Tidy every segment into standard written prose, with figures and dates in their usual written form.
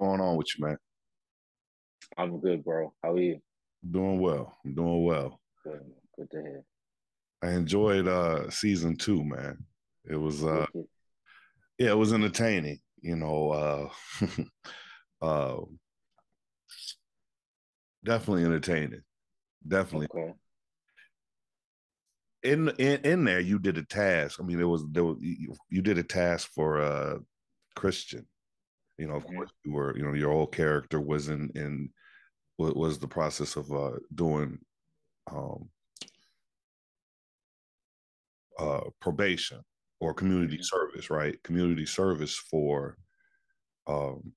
Going on with you, man? I'm good, bro. How are you? Doing well. I'm doing well. Good, good to hear. I enjoyed season two, man. It was Wicked. yeah, it was entertaining, uh definitely entertaining. Definitely. Okay. In there you did a task. I mean, you did a task for Christian. Of hmm course your whole character was in was the process of doing um probation or community hmm service, right? Community service um,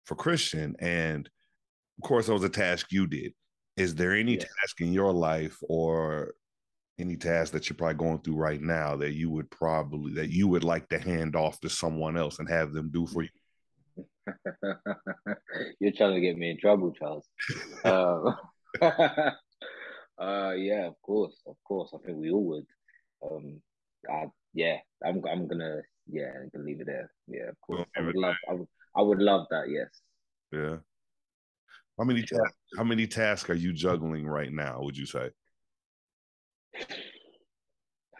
for Christian, and of course, that was a task you did. Is there any Yeah. task in your life or any task that you're probably going through right now that you would like to hand off to someone else and have them do for you? You're trying to get me in trouble, Charles. Uh, yeah, of course, of course. I think we all would. Um, yeah, I'm gonna leave it there. Yeah, of Well, course. I would love that. Yes, yeah. for sure. How many tasks are you juggling right now? Would you say?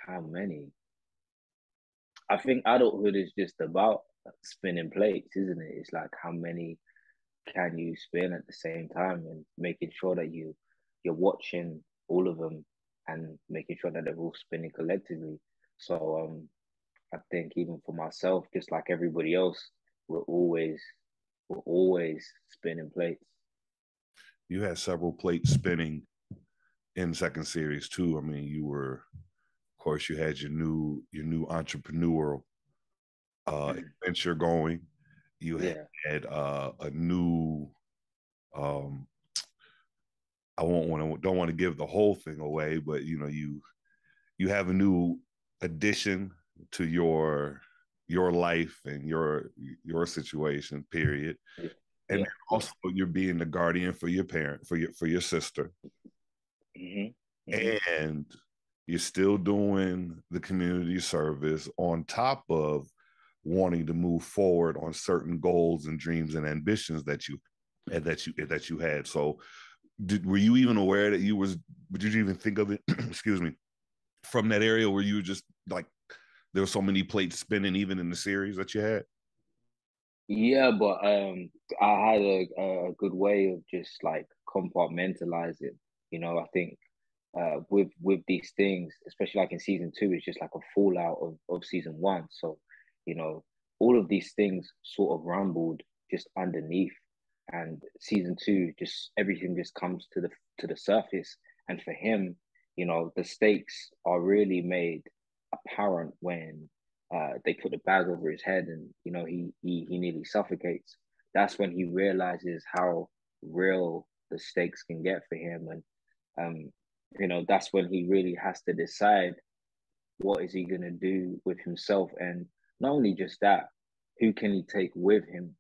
How many? I think adulthood is just about spinning plates, isn't it? It's like how many can you spin at the same time and making sure that you're watching all of them and making sure that they're all spinning collectively. So I think even for myself, just like everybody else, we're always we're always spinning plates. You had several plates spinning in second series too. I mean, of course, you had your new entrepreneurial adventure going. You Yeah. had a new um, I won't want to don't want to give the whole thing away, but you have a new addition to your life and your situation. Period. Yeah. And Yeah. Yeah. also you're being the guardian for your parent for your sister, hmm hmm and you're still doing the community service on top of wanting to move forward on certain goals and dreams and ambitions that you had. So were you even aware that did you even think of it excuse me, from that area where you were just like there were so many plates spinning even in the series that you had? Yeah, but I had a good way of just like compartmentalizing. I think with these things, especially like in season two, it's just like a fallout of season one. So, you know, all of these things sort of rumbled just underneath. And season two, just everything just comes to the surface. And for him, the stakes are really made apparent when they put the bag over his head and he nearly suffocates. That's when he realizes how real the stakes can get for him. And that's when he really has to decide what is he going to do with himself, and not only just that, who can he take with him,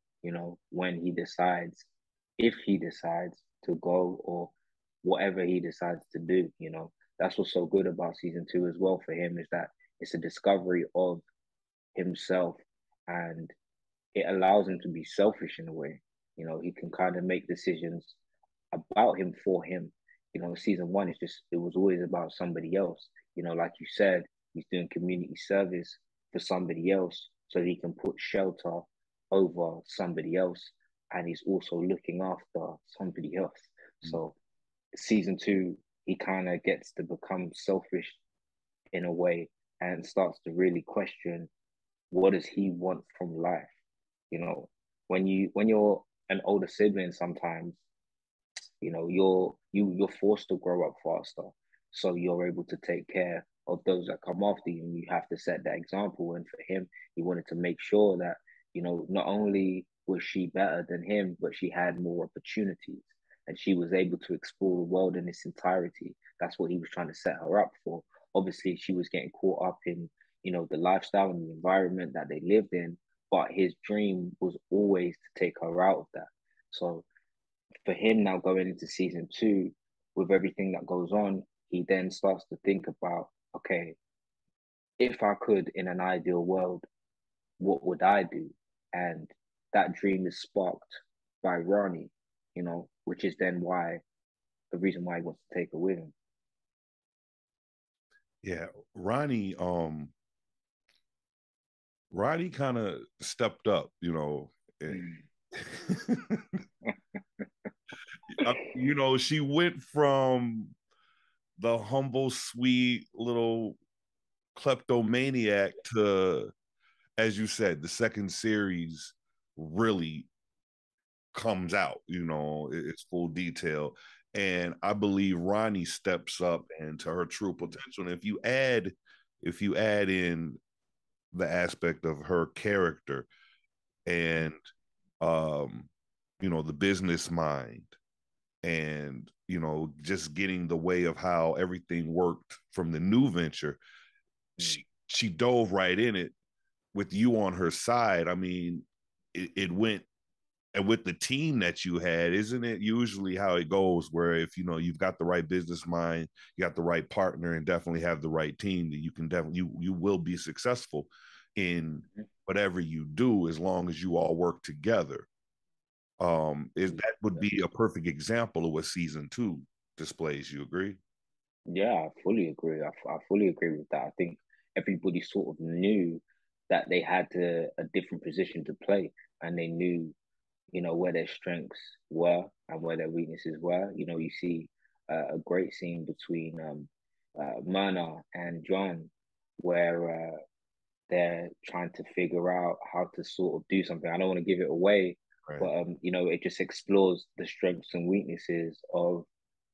when he decides, if he decides to go, or whatever he decides to do. That's what's so good about season two as well for him, is that it's a discovery of himself, and it allows him to be selfish in a way. He can kind of make decisions about him for him. Season one is just, it was always about somebody else. Like you said, he's doing community service for somebody else so he can put shelter over somebody else. And he's also looking after somebody else. So season two, he kind of gets to become selfish in a way and starts to really question, what does he want from life? You know, when you're an older sibling, sometimes you're forced to grow up faster, so you're able to take care of those that come after you, and you have to set that example. And for him, he wanted to make sure that not only was she better than him, but she had more opportunities, and she was able to explore the world in its entirety. That's what he was trying to set her up for. Obviously, she was getting caught up in the lifestyle and the environment that they lived in, but his dream was always to take her out of that. So for him now, going into season two, with everything that goes on, he then starts to think about, okay, if I could, in an ideal world, what would I do? And that dream is sparked by Ronnie, which is then why the reason why he wants to take her with him. Yeah, Ronnie. Ronnie kind of stepped up, Mm. She went from the humble, sweet little kleptomaniac to, as you said, the second series really comes out, it's full detail. And I believe Ronnie steps up into her true potential. And if you add in the aspect of her character and the business mind and just getting the way of how everything worked from the new venture, Mm. she dove right in it with you on her side. I mean, it went, and with the team that you had, isn't it usually how it goes, where if you've got the right business mind, you got the right partner, and definitely have the right team, that you can definitely you will be successful in whatever you do, as long as you all work together. Is that would be a perfect example of what season 2 displays. You agree? Yeah, I fully agree. I fully agree with that. I think everybody sort of knew that they had a different position to play, and they knew, where their strengths were and where their weaknesses were. You see a great scene between Mana and John, where they're trying to figure out how to sort of do something. I don't want to give it away, Right. but it just explores the strengths and weaknesses of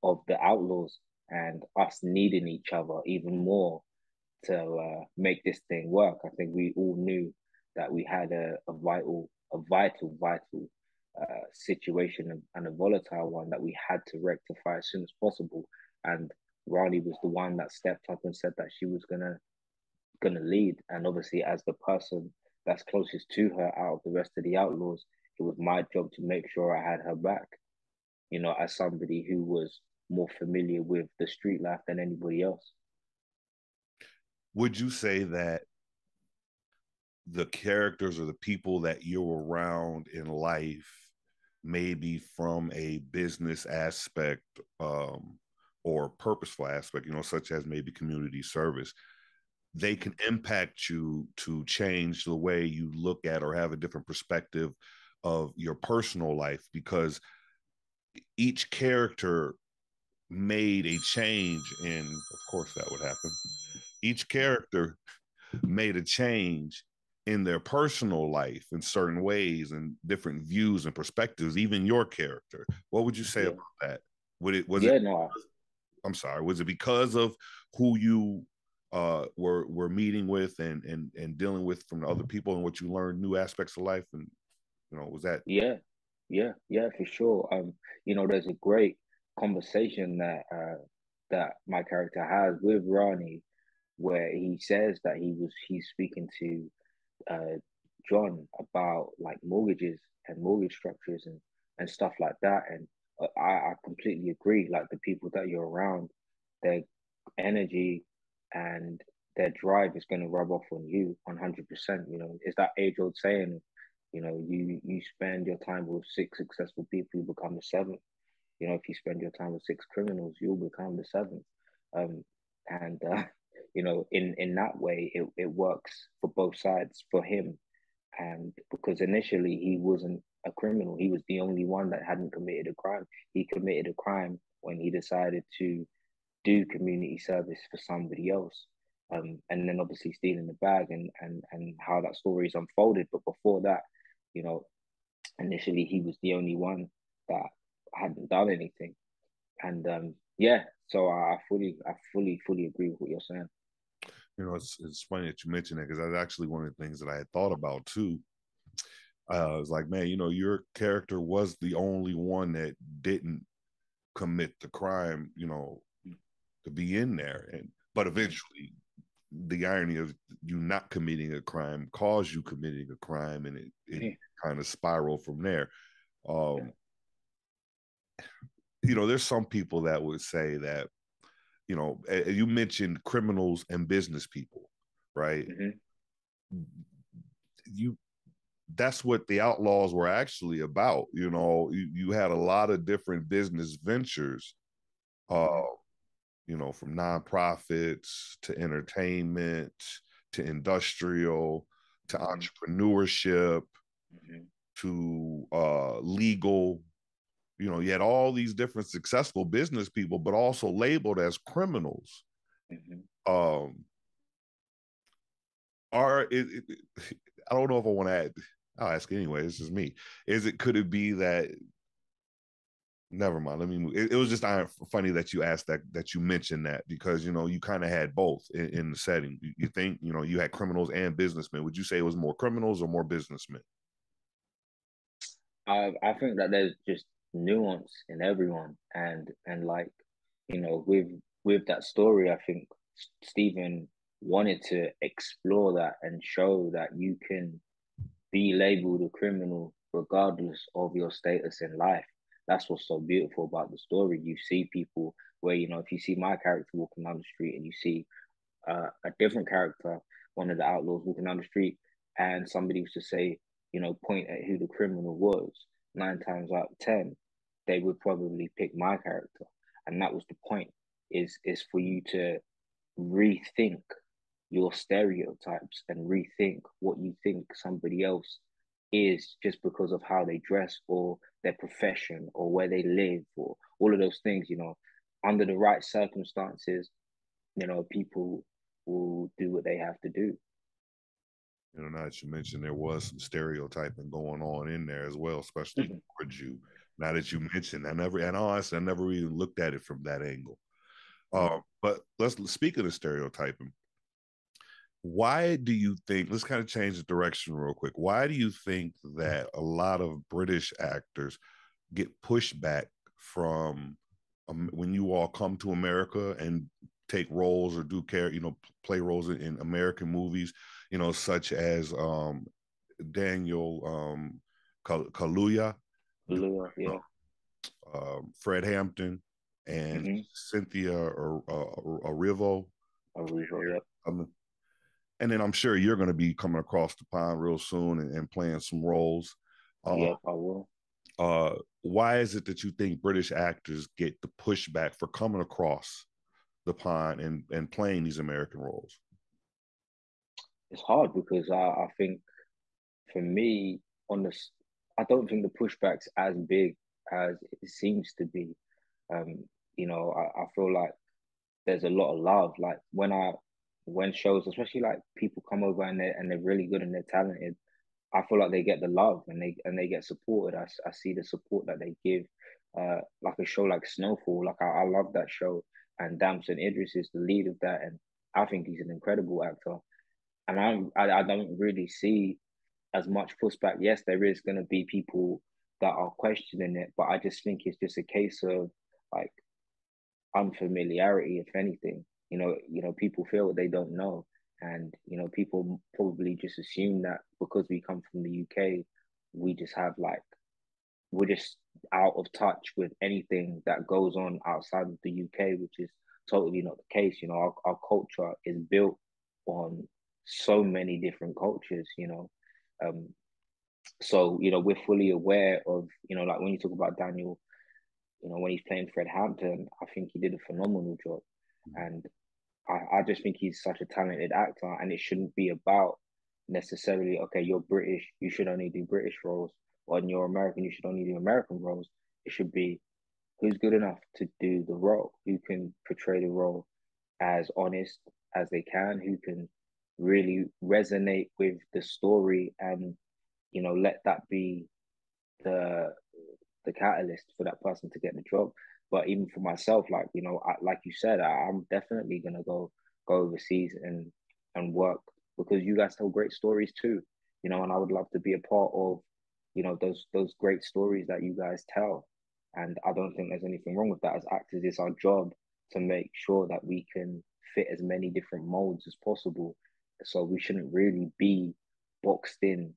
the Outlaws and us needing each other even more to make this thing work. I think we all knew that we had a vital situation, and a volatile one that we had to rectify as soon as possible. And Riley was the one that stepped up and said that she was gonna lead. And obviously, as the person that's closest to her out of the rest of the Outlaws, it was my job to make sure I had her back. As somebody who was more familiar with the street life than anybody else. Would you say that the characters or the people that you're around in life, maybe from a business aspect, or purposeful aspect, such as maybe community service, they can impact you to change the way you look at or have a different perspective of your personal life, because each character made a change in, of course that would happen, each character made a change in their personal life in certain ways and different views and perspectives, even your character. What would you say Yeah. about that? Was it, Yeah, no, I'm sorry, was it because of who you were meeting with and dealing with from the other people, and what you learned, new aspects of life, and was that? yeah, yeah, for sure. There's a great conversation that my character has with Ronnie, where he says that he's speaking to uh John about like mortgages and mortgage structures and stuff like that. And I completely agree. Like the people that you're around, their energy and their drive is going to rub off on you 100%. It's that age old saying, you spend your time with six successful people, you become the seventh. If you spend your time with six criminals, you'll become the seventh. Um, and in that way, it works for both sides for him. And because initially he wasn't a criminal, he was the only one that hadn't committed a crime. He committed a crime when he decided to do community service for somebody else. And then obviously stealing the bag and how that story is unfolded. But before that, you know, initially he was the only one that hadn't done anything. And yeah, so I fully agree with what you're saying. It's funny that you mentioned that, because that's actually one of the things that I had thought about too. It's like, man, your character was the only one that didn't commit the crime, to be in there. And but Mm. eventually the irony of you not committing a crime caused you committing a crime, and it Yeah, kind of spiraled from there. yeah. um there's some people that would say that, you mentioned criminals and business people, right? Mm-hmm. You that's what the Outlaws were actually about. You had a lot of different business ventures, uh, Mm-hmm. from nonprofits to entertainment to industrial to Mm-hmm. entrepreneurship Mm-hmm. to legal. You had all these different successful business people, but also labeled as criminals. Mm-hmm. Um, are I don't know if I want to add. I'll ask anyway. This is me. Could it be that? Never mind. Let me move. It was just funny that you asked that you mentioned that because you kind of had both in the setting. You think you had criminals and businessmen. Would you say it was more criminals or more businessmen? I think that there's just nuance in everyone, and like with that story, I think Stephen wanted to explore that and show that you can be labeled a criminal regardless of your status in life. That's what's so beautiful about the story. You see people where, if you see my character walking down the street and you see a different character, one of the outlaws walking down the street, and somebody was to say, point at who the criminal was, 9 times out of 10, they would probably pick my character. And that was the point, is for you to rethink your stereotypes and rethink what you think somebody else is just because of how they dress or their profession or where they live or all of those things, under the right circumstances, people will do what they have to do. Now that you mentioned there was some stereotyping going on in there as well, especially towards you. Now that you mentioned, and honestly, I never even looked at it from that angle. But let's speak of the stereotyping. Why do you think? Let's kind of change the direction real quick. Why do you think that a lot of British actors get pushback from when you all come to America and take roles or play roles in American movies, such as Daniel Kaluuya, Yeah. Fred Hampton, and Mm-hmm. Cynthia Erivo. Unusual, yep. And then I'm sure you're going to be coming across the pond real soon and playing some roles. Uh, Yep, I will. why is it that you think British actors get the pushback for coming across the pond and playing these American roles? It's hard because I think for me, on this, I don't think the pushback's as big as it seems to be. Um, I feel like there's a lot of love. Like when shows, especially like people come over and they're really good and they're talented, I feel like they get the love and they get supported. I see the support that they give. Like a show like Snowfall, like I love that show, and Damson Idris is the lead of that, and I think he's an incredible actor. And I don't really see as much pushback. Yes, there is going to be people that are questioning it, but I just think it's just a case of like unfamiliarity, if anything. People feel what they don't know, and people probably just assume that because we come from the UK, we just have like we're just out of touch with anything that goes on outside of the UK, which is totally not the case. Our culture is built on so many different cultures. Um, so we're fully aware of like when you talk about Daniel, when he's playing Fred Hampton, I think he did a phenomenal job. And I just think he's such a talented actor, and it shouldn't be about necessarily, okay, you're British, you should only do British roles, or you're American, you should only do American roles. It should be who's good enough to do the role, who can portray the role as honest as they can, who can really resonate with the story and, let that be the the catalyst for that person to get the job. But even for myself, like like you said, I'm definitely gonna go overseas and work because you guys tell great stories too, and I would love to be a part of, those great stories that you guys tell. And I don't think there's anything wrong with that. As actors, it's our job to make sure that we can fit as many different molds as possible. So we shouldn't really be boxed in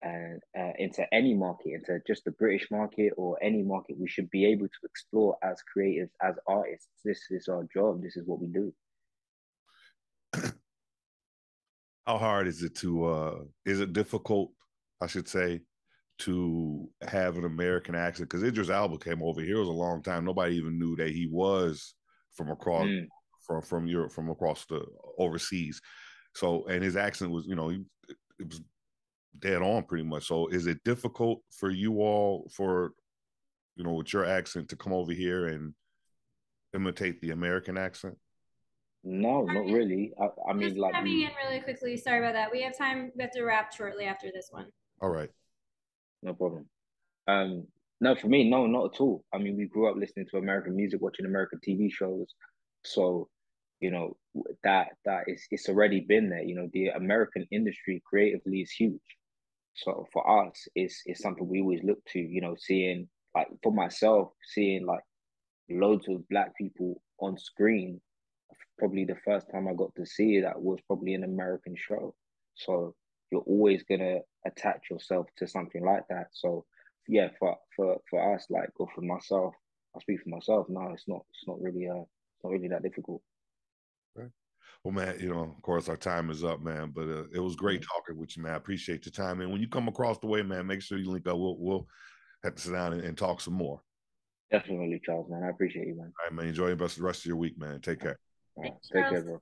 and into any market, into just the British market or any market. We should be able to explore as creatives, as artists. This is our job. This is what we do. How hard is it is it difficult I should say, to have an American accent. Because Idris Elba came over here, it was a long time. Nobody even knew that he was from across Mm. from Europe, from across the overseas. So, and his accent was, it was dead on pretty much. So, is it difficult for you all for with your accent to come over here and imitate the American accent? No, not really. I Just mean, like jumping we, in really quickly. Sorry about that. We have time. We have to wrap shortly after this one. All right. no problem. Um, no, for me, no, not at all. I mean, we grew up listening to American music, watching American TV shows, so that is it's already been there. The American industry creatively is huge. So for us, it's something we always look to. Seeing like for myself, seeing like loads of black people on screen. Probably the first time I got to see that was probably an American show. So you're always gonna attach yourself to something like that. So yeah, for us, like, or for myself, I speak for myself. No, it's not really that difficult. Right. Well, man, of course, our time is up, man. But it was great Mm. talking with you, man. I appreciate your time. And when you come across the way, man, make sure you link up. We'll have to sit down and talk some more. Definitely, Charles, man. I appreciate you, man. All right, man. Enjoy the rest of your week, man. Take care. All right. Thanks, Take care, Charles. bro.